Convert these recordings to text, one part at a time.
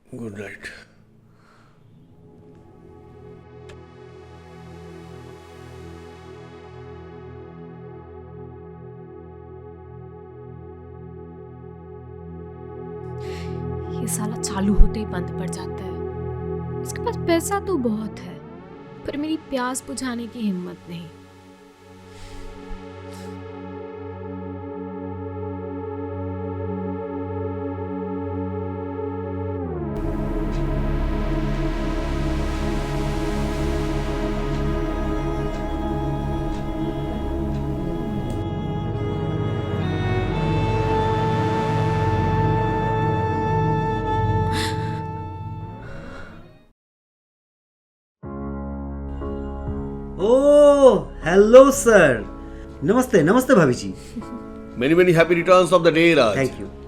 Good night. ये साला चालू होते ही बंद पड़ जाता है। इसके पास पैसा तो बहुत है, पर मेरी प्यास बुझाने की हिम्मत नहीं। Oh hello sir. नमस्ते नमस्ते भाभी जी। Many many happy returns of the day Raj.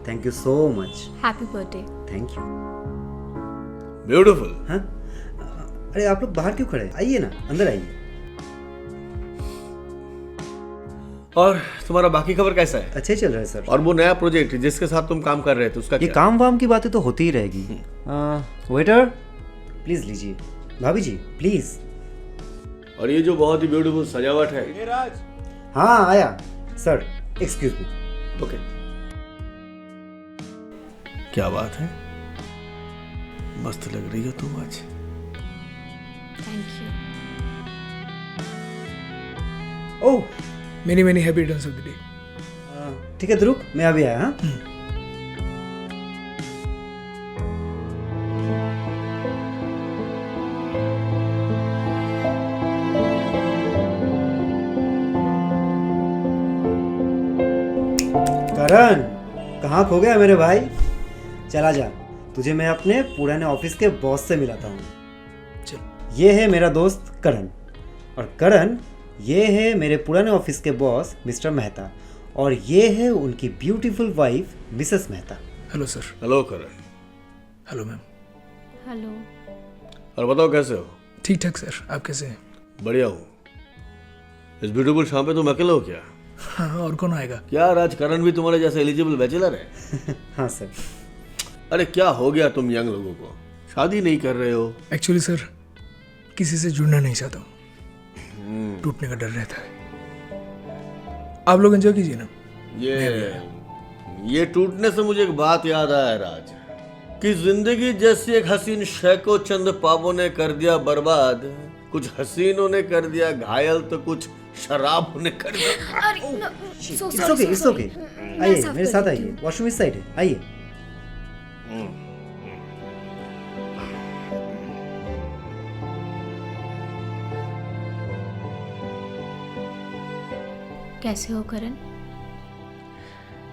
Thank you so much. Happy birthday. Thank you. Beautiful. हाँ अरे आप लोग बाहर क्यों खड़े हैं? आइए ना, अंदर आइए। और तुम्हारा बाकी खबर कैसा है? अच्छा ही चल रहा है सर। और वो नया प्रोजेक्ट जिसके साथ तुम काम कर रहे थे उसका ये क्या? काम वाम की बातें तो होती ही रहेगी। वेटर प्लीज लीजिए। भाभी जी प्लीज। और ये जो बहुत ही ब्यूटीफुल सजावट है। हे राज, हाँ आया सर, एक्सक्यूज मी। ओके, क्या बात है, मस्त लग रही हो तुम आज। Thank you. Oh many many happy returns of the day. ठीक है ध्रुव, मैं अभी आया। हाँ करण, कहाँ खो गया मेरे भाई? चला जा, तुझे मैं अपने पुराने ऑफिस के बॉस से मिलाता हूँ। चल। ये है मेरा दोस्त करण, और करण ये है मेरे पुराने ऑफिस के बॉस मिस्टर मेहता, और ये है उनकी beautiful wife mrs Mehta. Hello sir. Hello Karan. Hello ma'am. Hello. और बताओ कैसे हो? ठीक ठाक सर, आप कैसे हैं? बढ़िया हूँ। इस ब्यूटीफुल शाम पे तुम अकेले हो क्या? हाँ, और कौन आएगा? क्या राज, करण भी तुम्हारे जैसे एलिजिबल बैचलर है? हाँ सर। अरे क्या हो गया तुम यंग लोगों को, शादी नहीं कर रहे हो? एक्चुअली सर, किसी से जुड़ना नहीं चाहता हूँ, टूटने का डर रहता है। आप लोग एंजॉय कीजिए ना। ये टूटने से मुझे एक बात याद आया राज, कि जिंदगी जैसी एक हसीन शय को चंद पापों ने कर दिया बर्बाद, कुछ हसीनों ने कर दिया घायल, तो कुछ शराब ने कर दिया। It's okay it's okay. आइए मेरे साथ आइए, वॉशरूम इस साइड है, आइए। कैसे हो करण?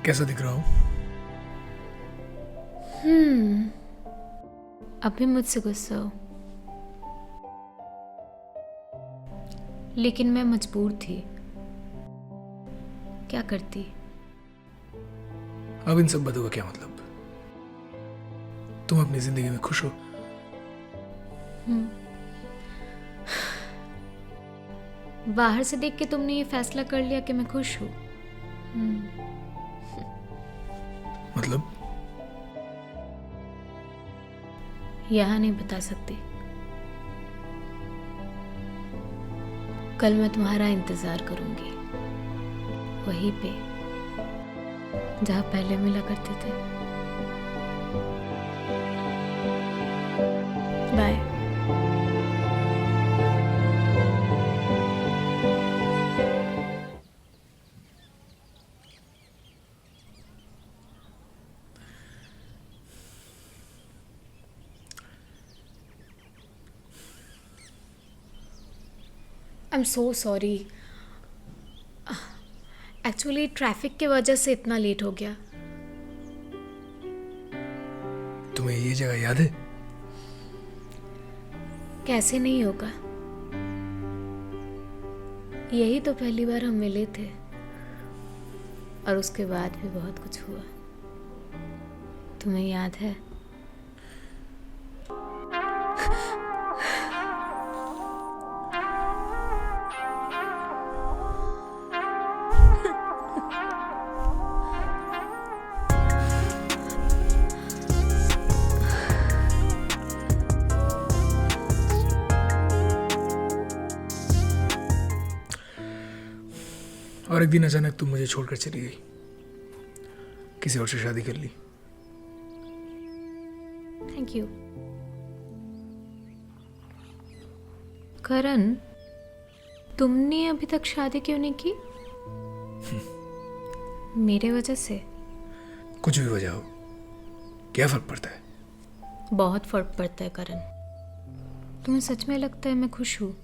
कैसा दिख रहा हूँ? अभी मुझसे गुस्सा हो, लेकिन मैं मजबूर थी। क्या करती? अब इन सब बातों का क्या मतलब? तुम अपनी जिंदगी में खुश हो? बाहर से देख के तुमने ये फैसला कर लिया कि मैं खुश हूँ। मतलब यहाँ नहीं बता सकती। कल मैं तुम्हारा इंतजार करूंगी, वहीं पे जहाँ पहले मिला करते थे। Bye. I am so sorry. Actually traffic की वजह से इतना लेट हो गया। तुम्हें ये जगह याद है? कैसे नहीं होगा, यही तो पहली बार हम मिले थे, और उसके बाद भी बहुत कुछ हुआ। तुम्हें याद है? और एक दिन अचानक तुम मुझे छोड़कर चली गई, किसी और से शादी कर ली। Thank you. करण, तुमने अभी तक शादी क्यों नहीं की? मेरे वजह से? कुछ भी वजह हो, क्या फर्क पड़ता है? बहुत फर्क पड़ता है करण। तुम्हें सच में लगता है मैं खुश हूँ?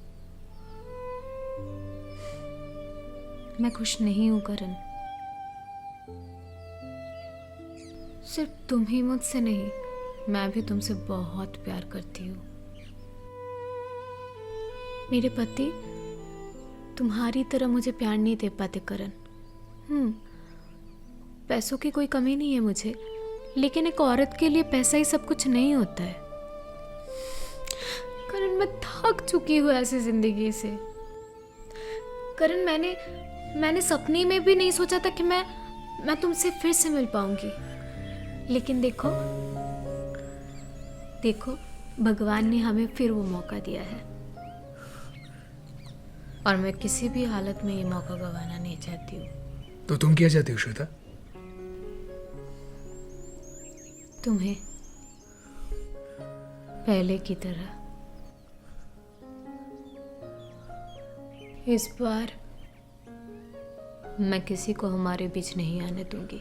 मैं खुश नहीं हूँ करण। सिर्फ तुम ही मुझसे नहीं, मैं भी तुमसे बहुत प्यार करती हूँ। मेरे पति तुम्हारी तरह मुझे प्यार नहीं दे पाते करण। पैसों की कोई कमी नहीं है मुझे, लेकिन एक औरत के लिए पैसा ही सब कुछ नहीं होता है। करण, मैं थक चुकी हूँ ऐसी जिंदगी से। करण, मैंने सपने में भी नहीं सोचा था कि मैं तुमसे फिर से मिल पाऊंगी। लेकिन देखो भगवान ने हमें फिर वो मौका दिया है, और मैं किसी भी हालत में ये मौका गंवाना नहीं चाहती हूँ। तो तुम क्या चाहती हो श्वेता? तुम्हें पहले की तरह। इस बार मैं किसी को हमारे बीच नहीं आने दूंगी।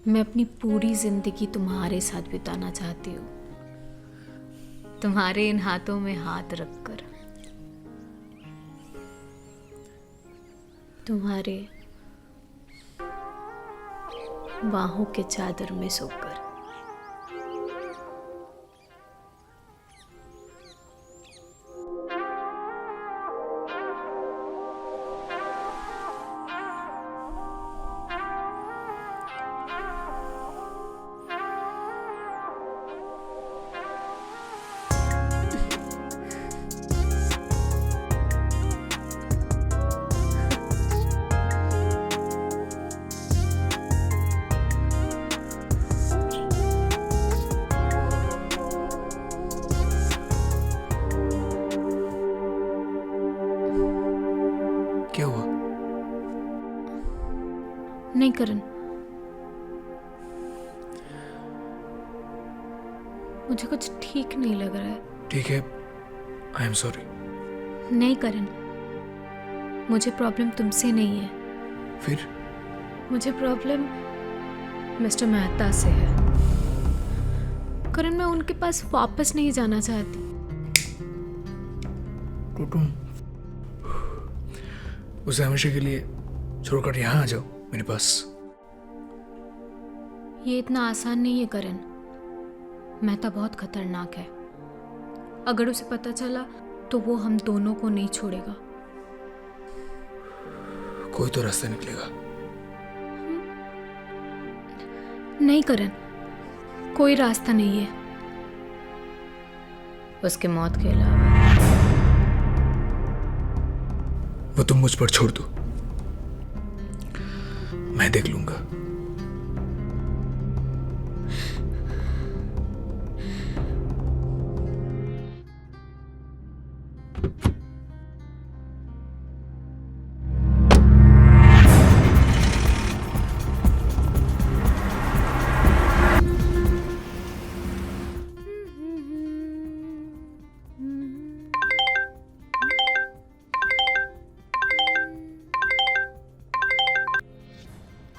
मैं अपनी पूरी जिंदगी तुम्हारे साथ बिताना चाहती हूँ, तुम्हारे इन हाथों में हाथ रखकर, तुम्हारे बाहों के चादर में सोकर। क्या हुआ? नहीं करण, मुझे कुछ ठीक नहीं लग रहा है। ठीक है, आई एम सॉरी। नहीं करण, मुझे प्रॉब्लम तुमसे नहीं है। फिर? मुझे प्रॉब्लम मिस्टर मेहता से है। करण, मैं उनके पास वापस नहीं जाना चाहती। तो तुम उसे हमेशा के लिए छोड़कर यहाँ आ जाओ मेरे पास। ये इतना आसान नहीं है करण। मेहता बहुत खतरनाक है। अगर उसे पता चला तो वो हम दोनों को नहीं छोड़ेगा। कोई तो रास्ता निकलेगा। नहीं करण, कोई रास्ता नहीं है उसके मौत के अलावा। वो तुम मुझ पर छोड़ दो, मैं देख लूंगा।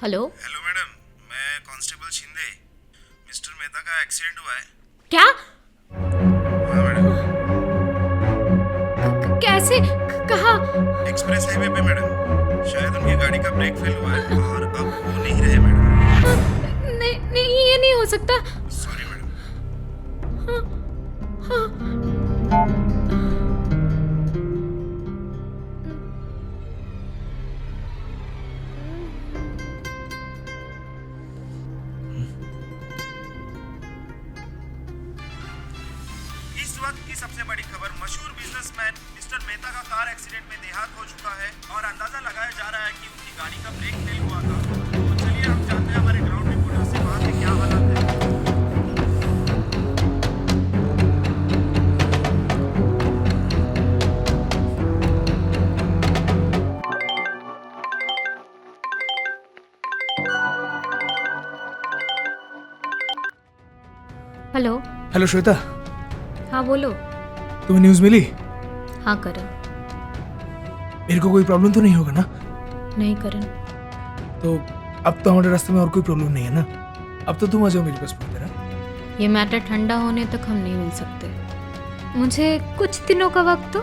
हेलो हेलो मैडम, मैं कांस्टेबल शिंदे। मिस्टर मेहता का एक्सीडेंट हुआ है। क्या? हाँ मैडम। कैसे? कहाँ? एक्सप्रेस हाईवे पे मैडम। शायद उनकी गाड़ी का ब्रेक फेल हुआ है और अब वो नहीं रहे मैडम। नहीं, ये नहीं हो सकता। Sorry madam. इस वक्त की सबसे बड़ी खबर, मशहूर बिजनेसमैन मिस्टर मेहता का कार एक्सीडेंट में देहांत हो चुका है और अंदाजा लगाया जा रहा है कि उनकी गाड़ी का ब्रेक फेल हुआ था। तो चलिए हम जानते हैं हमारे ग्राउंड रिपोर्टर से वहाँ के क्या हालात है। हेलो। हेलो श्वेता, हाँ बोलो। तुम्हें न्यूज़ मिली? हाँ करण। मेरे को कोई प्रॉब्लम तो नहीं होगा ना? नहीं करण। तो अब तो हमारे रास्ते में और कोई प्रॉब्लम नहीं है ना? अब तो तुम आ जाओ मेरे पास फोन मेरा। ये मैटर ठंडा होने तक हम नहीं मिल सकते। मुझे कुछ दिनों का वक्त दो,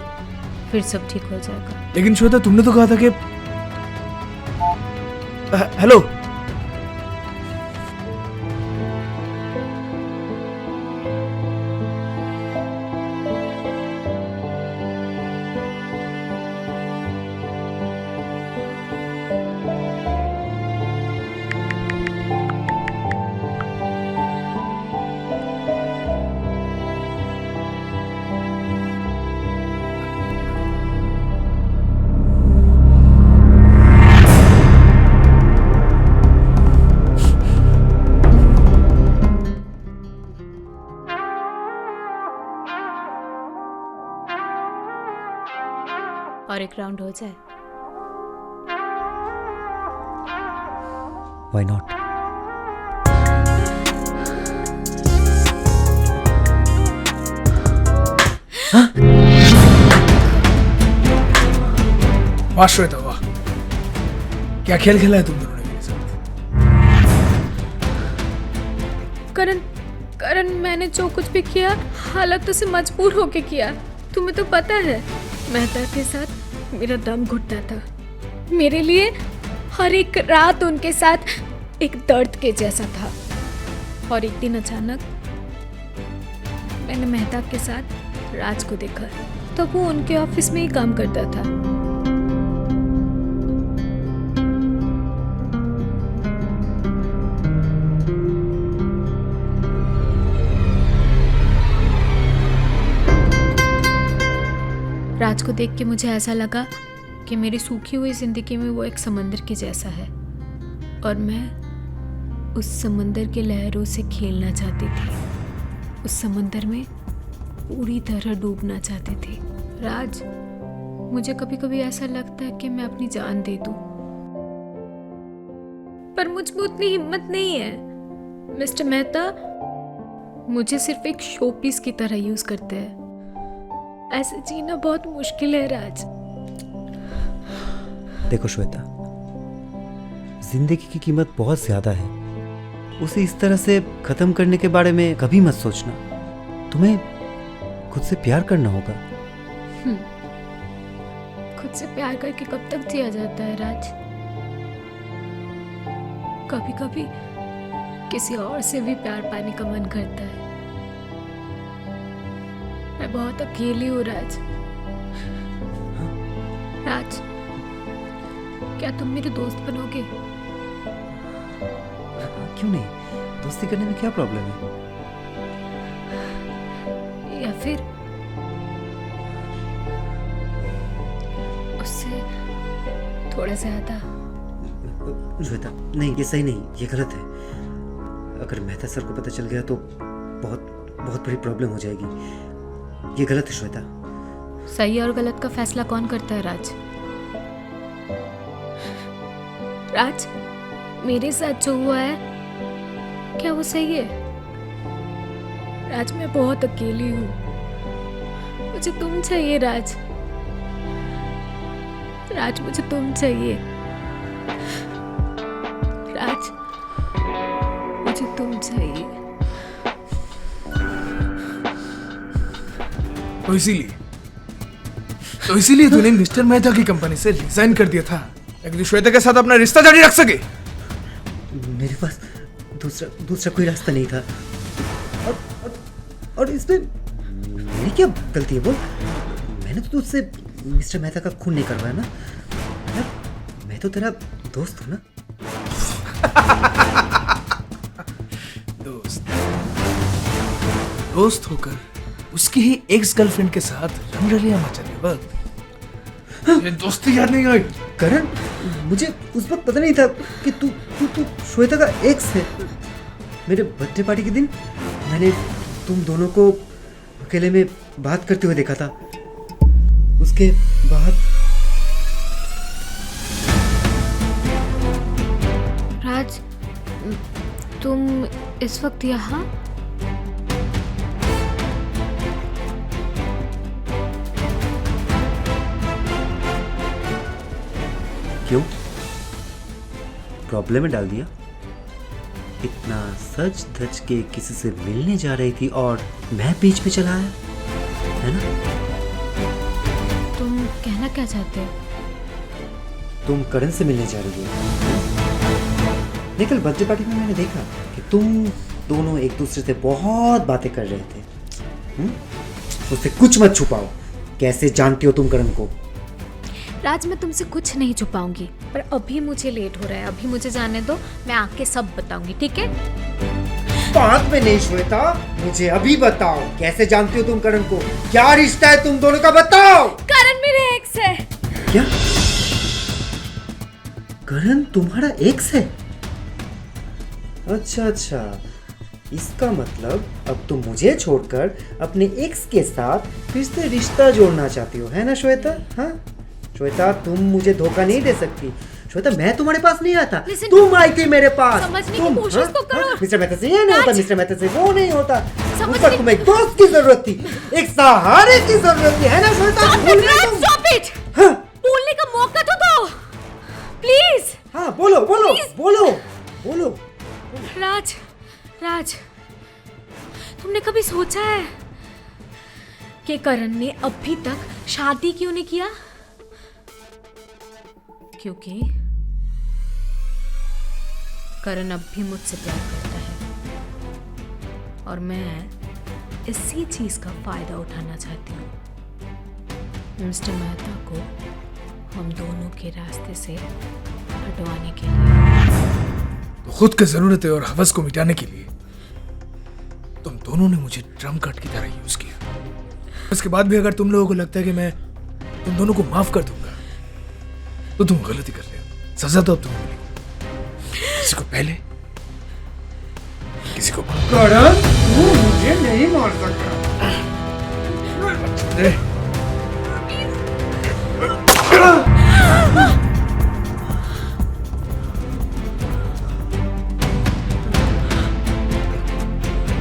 फिर सब ठीक हो जाएगा। लेकिन श्वेता, तुमने तो कहा था कि हेलो। और एक राउंड हो जाए। Why not? वाह श्वेता वाह, क्या खेल खेला है तुम दोनों ने मेरे साथ। करण, करण मैंने जो कुछ भी किया हालातों से मजबूर होके किया। तुम्हें तो पता है मेहता के साथ मेरा दम घुटता था। मेरे लिए हर एक रात उनके साथ एक दर्द के जैसा था। और एक दिन अचानक मैंने मेहता के साथ राज को देखा। तब वो उनके ऑफिस में ही काम करता था। राज को देख के मुझे ऐसा लगा कि मेरी सूखी हुई जिंदगी में वो एक समंदर के जैसा है और मैं उस समंदर के लहरों से खेलना चाहती थी। उस समंदर में पूरी तरह डूबना चाहती थी। राज, मुझे कभी कभी ऐसा लगता है कि मैं अपनी जान दे दूं, पर मुझ में उतनी हिम्मत नहीं है। मिस्टर मेहता मुझे सिर्फ एक शो पीस की तरह यूज करते हैं। ऐसे जीना बहुत मुश्किल है राज। देखो श्वेता, जिंदगी की कीमत बहुत ज्यादा है। उसे इस तरह से खत्म करने के बारे में कभी मत सोचना। तुम्हें खुद से प्यार करना होगा। खुद से प्यार करके कब तक जिया जाता है राज? कभी कभी किसी और से भी प्यार पाने का मन करता है। मैं बहुत अकेली हूँ राज। राज, क्या तुम मेरे दोस्त बनोगे? क्यों नहीं? दोस्ती करने में क्या प्रॉब्लम है? या फिर उससे थोड़ा ज्यादा? श्वेता नहीं, ये सही नहीं, ये गलत है। अगर मेहता सर को पता चल गया तो बहुत बहुत बड़ी प्रॉब्लम हो जाएगी। ये गलत है श्वेता। सही और गलत का फैसला कौन करता है राज? राज, मेरे साथ जो हुआ है क्या वो सही है? राज, मैं बहुत अकेली हूँ। मुझे तुम चाहिए राज। राज, मुझे तुम चाहिए। राज, मुझे तुम चाहिए। तो इसीलिए तूने मिस्टर मेहता की कंपनी से रिजाइन कर दिया था, ताकि तू श्वेता के साथ अपना रिश्ता जारी रख सके। मेरे पास दूसरा कोई रास्ता नहीं था। और इसमें मेरी क्या गलती है बोल? मैंने तो तुझसे मिस्टर मेहता का खून नहीं करवाया ना। मैं तो तेरा दोस्त हूँ ना। दोस्त होकर उसकी ही एक्स गर्लफ्रेंड के साथ रंगरलियां मचाने वक्त ये दोस्ती याद नहीं आई? करण, मुझे उस वक्त पता नहीं था कि तू श्वेता का एक्स है। मेरे बर्थडे पार्टी के दिन मैंने तुम दोनों को अकेले में बात करते हुए देखा था। उसके बाद राज, तुम इस वक्त यहाँ? क्यों? प्रॉब्लम में डाल दिया? इतना सच धज के किसी से मिलने जा रही थी और मैं बीच में चला आया, है ना? तुम कहना क्या चाहते हो? तुम करण से मिलने जा रही हो। नहीं, कल बर्थडे पार्टी में मैंने देखा कि तुम दोनों एक दूसरे से बहुत बातें कर रहे थे। उससे कुछ मत छुपाओ। कैसे जानती हो तुम करण को? राज, मैं तुमसे कुछ नहीं छुपाऊंगी, पर अभी मुझे लेट हो रहा है। अभी मुझे जाने दो, मैं आके सब बताऊंगी, ठीक है? बाद में नहीं श्वेता, मुझे अभी बताओ, कैसे जानती हो तुम करण को? क्या रिश्ता है तुम दोनों का, बताओ। करण मेरे एक्स है। क्या? करण तुम्हारा एक्स है? अच्छा अच्छा, इसका मतलब अब तुम मुझे छोड़कर अपने एक्स के साथ फिर से रिश्ता जोड़ना चाहती हो, है ना श्वेता? हाँ श्वेता, तुम मुझे धोखा नहीं दे सकती। श्वेता, मैं तुम्हारे पास नहीं आता, तुम आई थी मेरे पास। समझने की कोशिश तो करो। मिस्टर मेहता से ये नहीं होता, मिस्टर मेहता से वो नहीं होता। उस पर तुम्हें एक दोस्त की जरूरत थी, एक सहारे की जरूरत थी, है ना श्वेता? Stop it! हाँ बोलने का मौका तो दो, प्लीज। हाँ, बोलो बोलो बोलो बोलो। राज, राज, तुमने कभी सोचा है कि करण ने अभी तक शादी क्यों नहीं किया? क्योंकि करण अब भी मुझसे प्यार करता है और मैं इसी चीज का फायदा उठाना चाहती हूँ मिस्टर मेहता को हम दोनों के रास्ते से हटवाने के लिए। खुद की जरूरतें और हवस को मिटाने के लिए तुम दोनों ने मुझे ड्रम कट की तरह यूज किया। उसके बाद भी अगर तुम लोगों को लगता है कि मैं तुम दोनों को माफ कर दूंगा तो तुम गलती कर रहे हो। सजा तो अब तुम्हें मिलेगी, किसी को पहले किसी को बाद। करण, तू मुझे नहीं मार सकता।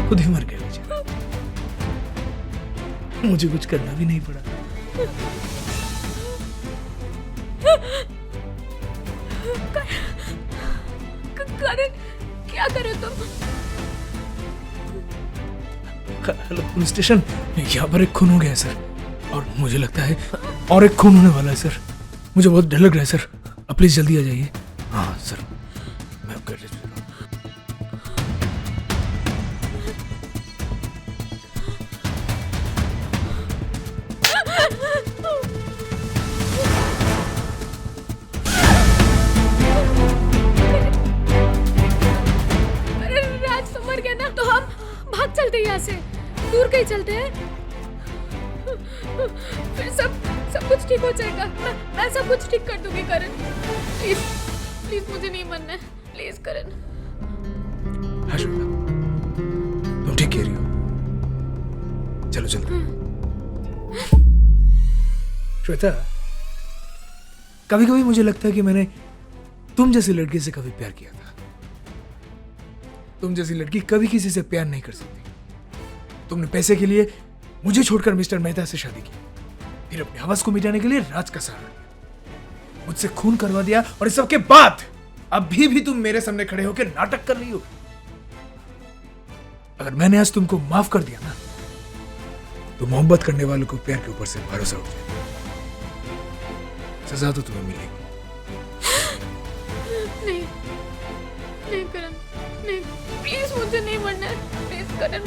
खुद ही मर गया बेचारा। मुझे कुछ करना भी नहीं पड़ा। करण, क्या करे तुम? हेलो पुलिस स्टेशन, यहाँ पर एक खून हो गया है सर, और मुझे लगता है और एक खून होने वाला है सर। मुझे बहुत डर लग रहा है सर, आप प्लीज जल्दी आ जाइए। हाँ सर, मैं कर रहा हूँ। राज तो मर गया ना, तो हम भाग चलते यहाँ से, दूर कहीं चलते हैं, फिर सब कुछ ठीक हो जाएगा। मैं सब कुछ ठीक कर दूंगी करण। प्लीज प्लीज, मुझे नहीं मरना है, प्लीज करण। हाँ श्वेता, तुम ठीक कह रही हो, चलो जल्दी। श्वेता, कभी कभी मुझे लगता है कि मैंने तुम जैसी लड़की से कभी प्यार किया था। तुम जैसी लड़की कभी किसी से प्यार नहीं कर सकती। तुमने पैसे के लिए मुझे छोड़कर मिस्टर मेहता से शादी की, फिर अपने हवस को मिटाने के लिए राज का सहारा लिया, मुझसे खून करवा दिया, और इस सब के बाद अभी भी तुम मेरे सामने खड़े होकर नाटक कर रही हो। अगर मैंने आज तुमको माफ कर दिया ना, तो मोहब्बत करने वालों को प्यार के ऊपर से भरोसा उठ जाए। सजा तो तुम्हें मिलेगी। नहीं नहीं करण, नहीं, प्लीज मुझे नहीं मरना है, प्लीज करण,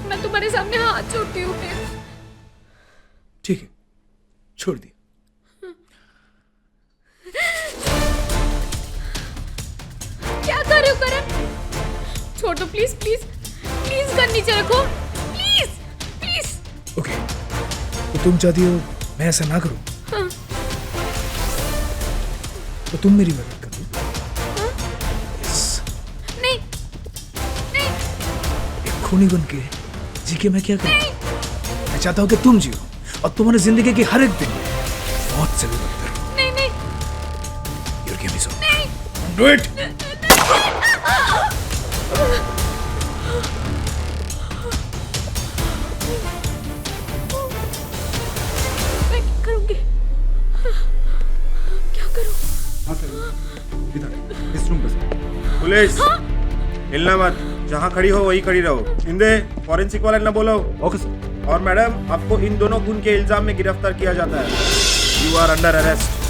मैं तुम्हारे सामने हाथ जोड़ती हूँ, प्लीज। ठीक है, छोड़ दिया। क्या कर रहे हो करण? छोड़ दो प्लीज, प्लीज प्लीज, गन नीचे रखो, प्लीज प्लीज। ओके, तो तुम चाहती हो मैं ऐसा ना करूं? हाँ। तो तुम मेरी मदद कर दो। हाँ? Yes. नहीं नहीं एक खूनी बन के जी के मैं क्या करूं? मैं चाहता हूं कि तुम जियो और तुम्हारी जिंदगी के हर एक दिन मौत से भी बदतर हो। नहीं नहीं Your game is over. नहीं। Do it. मैं क्या करूंगी? क्या करूं? हाँ सर, पुलिस हिलना मत, जहाँ खड़ी हो वही खड़ी रहो। इंदे फॉरेंसिक वाले ना बोलो। Okay sir. और मैडम, आपको इन दोनों खून के इल्जाम में गिरफ्तार किया जाता है। You are under arrest.